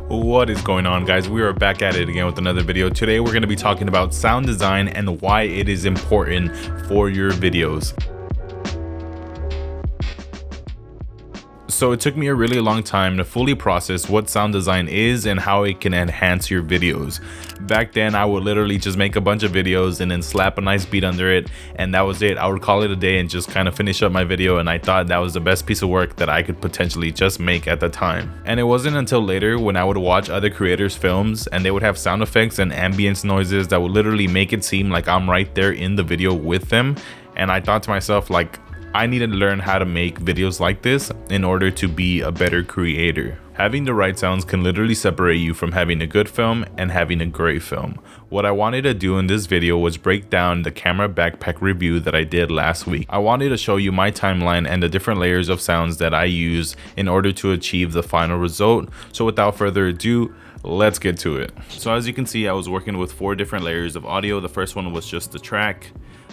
What is going on, guys? We are back at it again with another video. Today we're going to be talking about sound design and why it is important for your videos. So it took me a really long time to fully process what sound design is and how it can enhance your videos. Back then I would literally just make a bunch of videos and then slap a nice beat under it, and that was it. I would call it a day and just kind of finish up my video, and I thought that was the best piece of work that I could potentially just make at the time. And it wasn't until later when I would watch other creators' films and they would have sound effects and ambience noises that would literally make it seem like I'm right there in the video with them, and I thought to myself, like, I need to learn how to make videos like this in order to be a better creator. Having the right sounds can literally separate you from having a good film and having a great film. What I wanted to do in this video was break down the camera backpack review that I did last week. I wanted to show you my timeline and the different layers of sounds that I use in order to achieve the final result. So without further ado, let's get to it. So as you can see, I was working with 4 different layers of audio. The first one was just the track.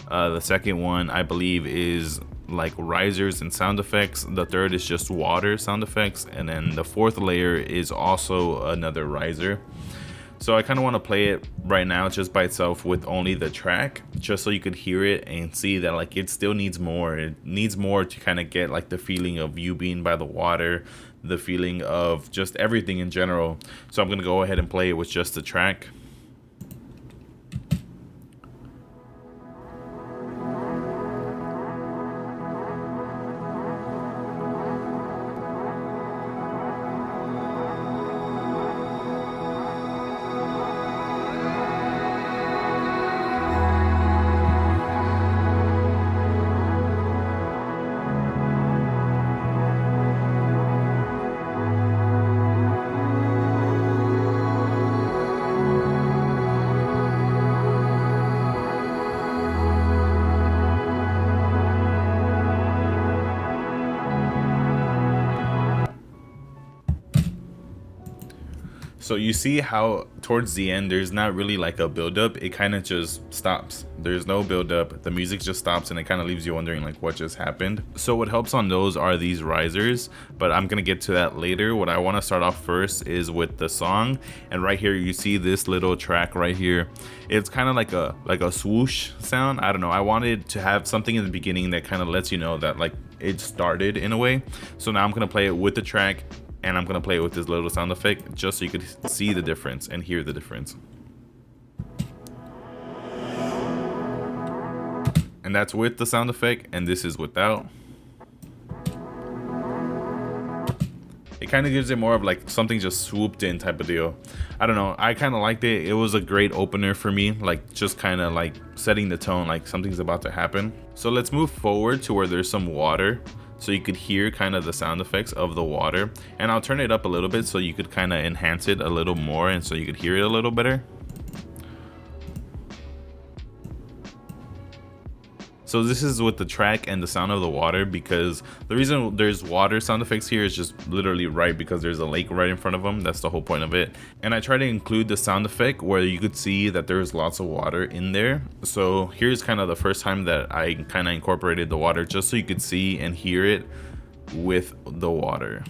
The second one, I believe, is like risers and sound effects. The third is just water sound effects, and then the fourth layer is also another riser. So I kind of want to play it right now just by itself with only the track, just so you could hear it and see that like it still needs more. It needs more to kind of get like the feeling of you being by the water, the feeling of just everything in general. So I'm gonna go ahead and play it with just the track. So you see how towards the end there's not really like a build-up. It kind of just stops. There's no build-up. The music just stops and it kind of leaves you wondering like what just happened. So what helps on those are these risers, but I'm gonna get to that later. What I want to start off first is with the song, and right here you see this little track right here. It's kind of like a swoosh sound. I don't know, I wanted to have something in the beginning that kind of lets you know that like it started in a way. So now I'm gonna play it with the track, and I'm gonna play it with this little sound effect just so you could see the difference and hear the difference. And that's with the sound effect, and this is without. It kind of gives it more of like something just swooped in type of deal. I don't know, I kind of liked it. It was a great opener for me, like just kind of like setting the tone, like something's about to happen. So let's move forward to where there's some water, so you could hear kind of the sound effects of the water, and I'll turn it up a little bit so you could kind of enhance it a little more and so you could hear it a little better. So this is with the track and the sound of the water, because the reason there's water sound effects here is just literally right because there's a lake right in front of them. That's the whole point of it. And I try to include the sound effect where you could see that there's lots of water in there. So here's kind of the first time that I kind of incorporated the water just so you could see and hear it with the water.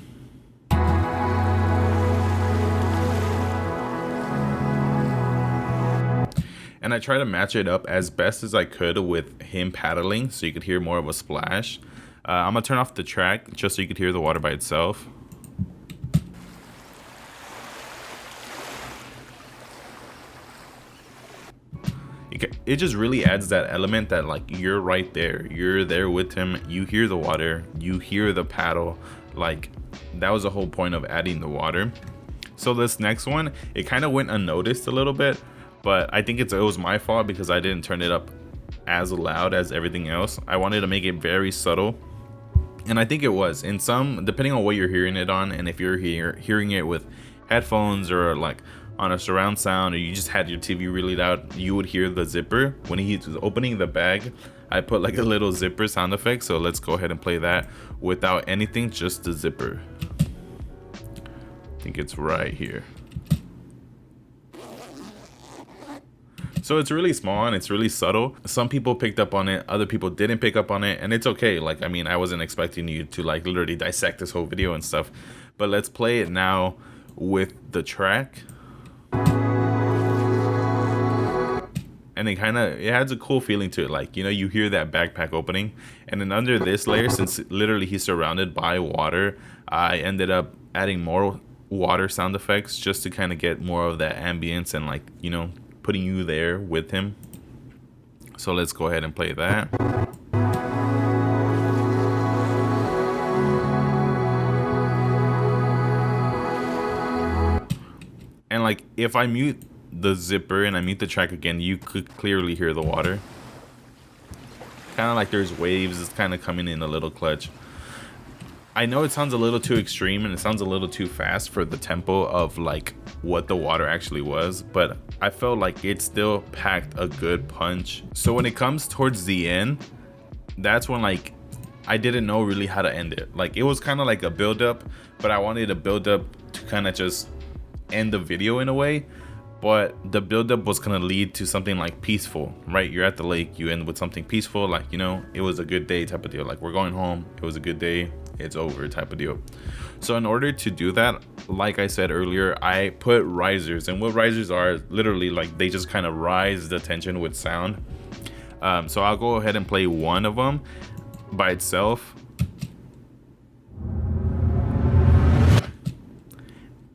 And I try to match it up as best as I could with him paddling so you could hear more of a splash. I'm gonna turn off the track just so you could hear the water by itself. It just really adds that element that like you're right there. You're there with him. You hear the water. You hear the paddle. Like that was the whole point of adding the water. So this next one, it kind of went unnoticed a little bit, but I think it was my fault because I didn't turn it up as loud as everything else. I wanted to make it very subtle, and I think it was. In some, depending on what you're hearing it on, and if you're hearing it with headphones or like on a surround sound, or you just had your TV really loud, you would hear the zipper. When he was opening the bag, I put like a little zipper sound effect. So let's go ahead and play that without anything, just the zipper. I think it's right here. So it's really small and it's really subtle. Some people picked up on it, other people didn't pick up on it, and it's okay. Like, I mean, I wasn't expecting you to like literally dissect this whole video and stuff, but let's play it now with the track. And it has a cool feeling to it. Like, you know, you hear that backpack opening. And then under this layer, since literally he's surrounded by water, I ended up adding more water sound effects just to kind of get more of that ambience and, like, you know, putting you there with him. So let's go ahead and play that. And like, if I mute the zipper and I mute the track again, you could clearly hear the water. Kind of like there's waves. It's kind of coming in a little clutch. I know it sounds a little too extreme and it sounds a little too fast for the tempo of like what the water actually was, but I felt like it still packed a good punch. So when it comes towards the end, that's when like I didn't know really how to end it. Like, it was kind of like a build up, but I wanted a build up to kind of just end the video in a way. But the buildup was gonna lead to something like peaceful, right? You're at the lake, you end with something peaceful, like, you know, it was a good day type of deal. Like, we're going home, it was a good day, it's over type of deal. So in order to do that, like I said earlier, I put risers. And what risers are, literally, like, they just kind of rise the tension with sound. So I'll go ahead and play one of them by itself.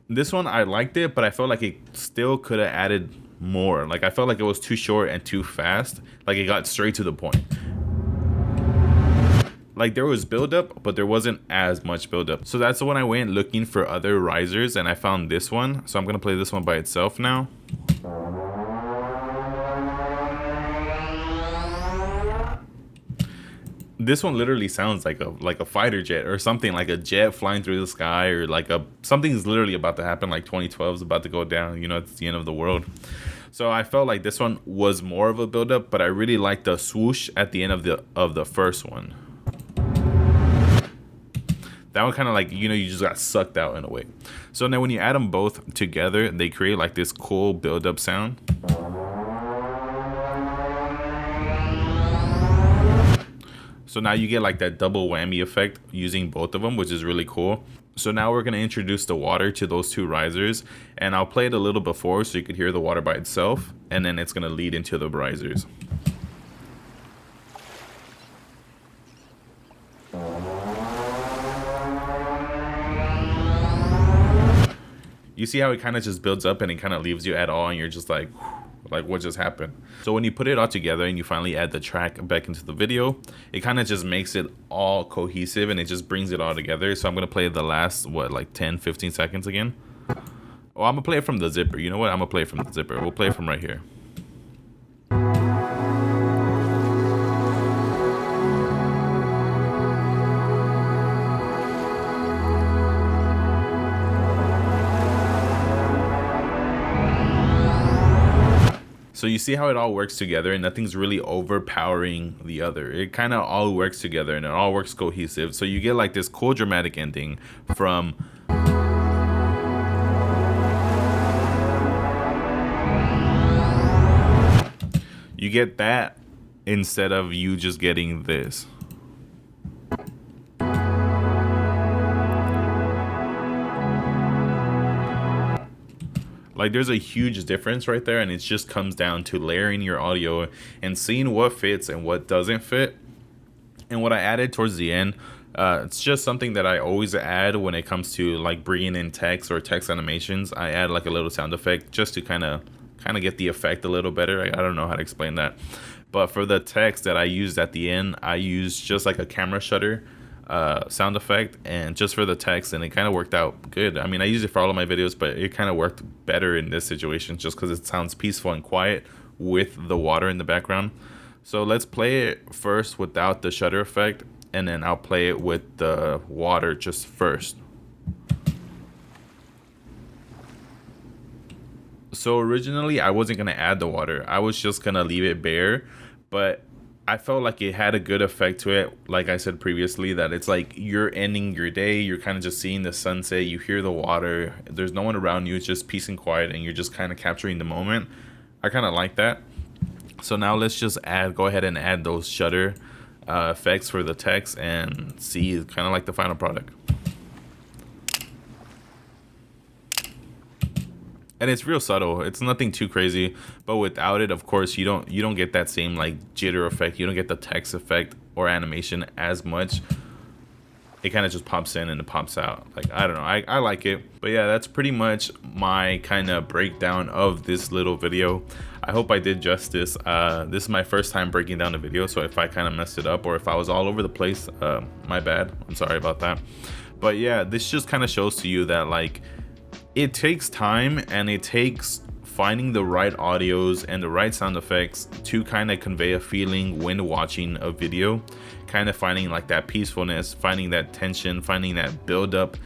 This one, I liked it, but I felt like it still could have added more. Like, I felt like it was too short and too fast. Like, it got straight to the point. Like, there was buildup, but there wasn't as much buildup. So that's when I went looking for other risers, and I found this one. So I'm gonna play this one by itself now. This one literally sounds like a fighter jet or something, like a jet flying through the sky, or like something's literally about to happen, like 2012 is about to go down, you know, it's the end of the world. So I felt like this one was more of a build-up, but I really liked the swoosh at the end of the first one. That one kind of like, you know, you just got sucked out in a way. So now when you add them both together, they create like this cool build-up sound. So now you get like that double whammy effect using both of them, which is really cool. So now we're going to introduce the water to those two risers, and I'll play it a little before so you could hear the water by itself, and then it's going to lead into the risers. You see how it kind of just builds up and it kind of leaves you at all, and you're just like what just happened? So when you put it all together and you finally add the track back into the video, it kind of just makes it all cohesive and it just brings it all together. So I'm gonna play the last, what, like 10-15 seconds again. Oh, I'm gonna play it from the zipper. You know what, I'm gonna play it from the zipper. We'll play it from right here. So you see how it all works together and nothing's really overpowering the other. It kind of all works together and it all works cohesive. So you get like this cool dramatic ending from you get that instead of you just getting this. Like, there's a huge difference right there, and it just comes down to layering your audio and seeing what fits and what doesn't fit. And what I added towards the end, it's just something that I always add when it comes to like bringing in text or text animations. I add like a little sound effect just to kind of get the effect a little better. I don't know how to explain that, but for the text that I used at the end, I used just like a camera shutter sound effect, and just for the text, and it kind of worked out good. I mean, I use it for all of my videos, but it kind of worked better in this situation just because it sounds peaceful and quiet with the water in the background. So let's play it first without the shutter effect, and then I'll play it with the water just first. So originally I wasn't gonna add the water, I was just gonna leave it bare, but I felt like it had a good effect to it. Like I said previously, that it's like you're ending your day, you're kind of just seeing the sunset, you hear the water, there's no one around you, it's just peace and quiet, and you're just kind of capturing the moment. I kind of like that. So now let's just go ahead and add those shutter effects for the text and see kind of like the final product. and it's real subtle. It's nothing too crazy, but without it, of course, you don't get that same like jitter effect. You don't get the text effect or animation as much. It kind of just pops in and it pops out. Like, I don't know, I like it. But yeah, that's pretty much my kind of breakdown of this little video. I hope I did justice. This is my first time breaking down a video, so if I kind of messed it up or if I was all over the place, my bad. I'm sorry about that. But yeah, this just kind of shows to you that like it takes time and it takes finding the right audios and the right sound effects to kind of convey a feeling when watching a video, kind of finding like that peacefulness, finding that tension, finding that build up,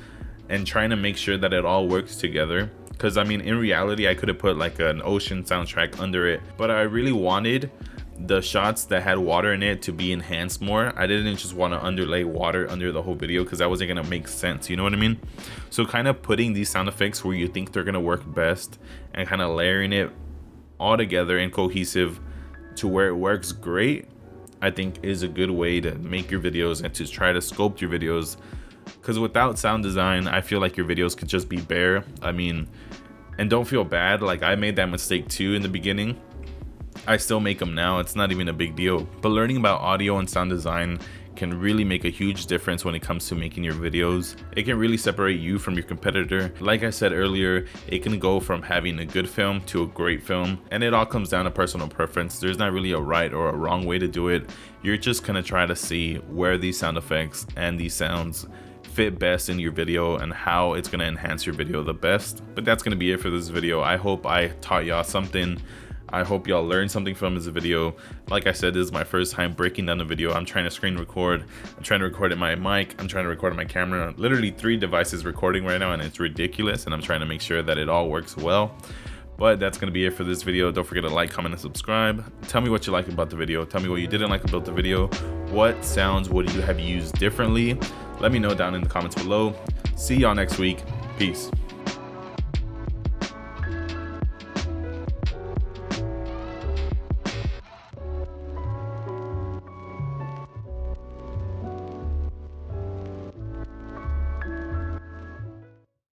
and trying to make sure that it all works together. Because I mean, in reality, I could have put like an ocean soundtrack under it, but I really wanted the shots that had water in it to be enhanced more. I didn't just want to underlay water under the whole video because that wasn't gonna make sense, you know what I mean? So kind of putting these sound effects where you think they're gonna work best and kind of layering it all together and cohesive to where it works great, I think is a good way to make your videos and to try to sculpt your videos. Because without sound design, I feel like your videos could just be bare. I mean, and don't feel bad, like I made that mistake too in the beginning. I still make them now, it's not even a big deal. But learning about audio and sound design can really make a huge difference when it comes to making your videos. It can really separate you from your competitor. Like I said earlier, it can go from having a good film to a great film, and it all comes down to personal preference. There's not really a right or a wrong way to do it. You're just gonna try to see where these sound effects and these sounds fit best in your video and how it's gonna enhance your video the best. But that's gonna be it for this video. I hope I taught y'all something. I hope y'all learned something from this video. Like I said, this is my first time breaking down a video. I'm trying to screen record. I'm trying to record in my mic. I'm trying to record on my camera. Literally 3 devices recording right now, and it's ridiculous. And I'm trying to make sure that it all works well. But that's going to be it for this video. Don't forget to like, comment, and subscribe. Tell me what you like about the video. Tell me what you didn't like about the video. What sounds would you have used differently? Let me know down in the comments below. See y'all next week. Peace.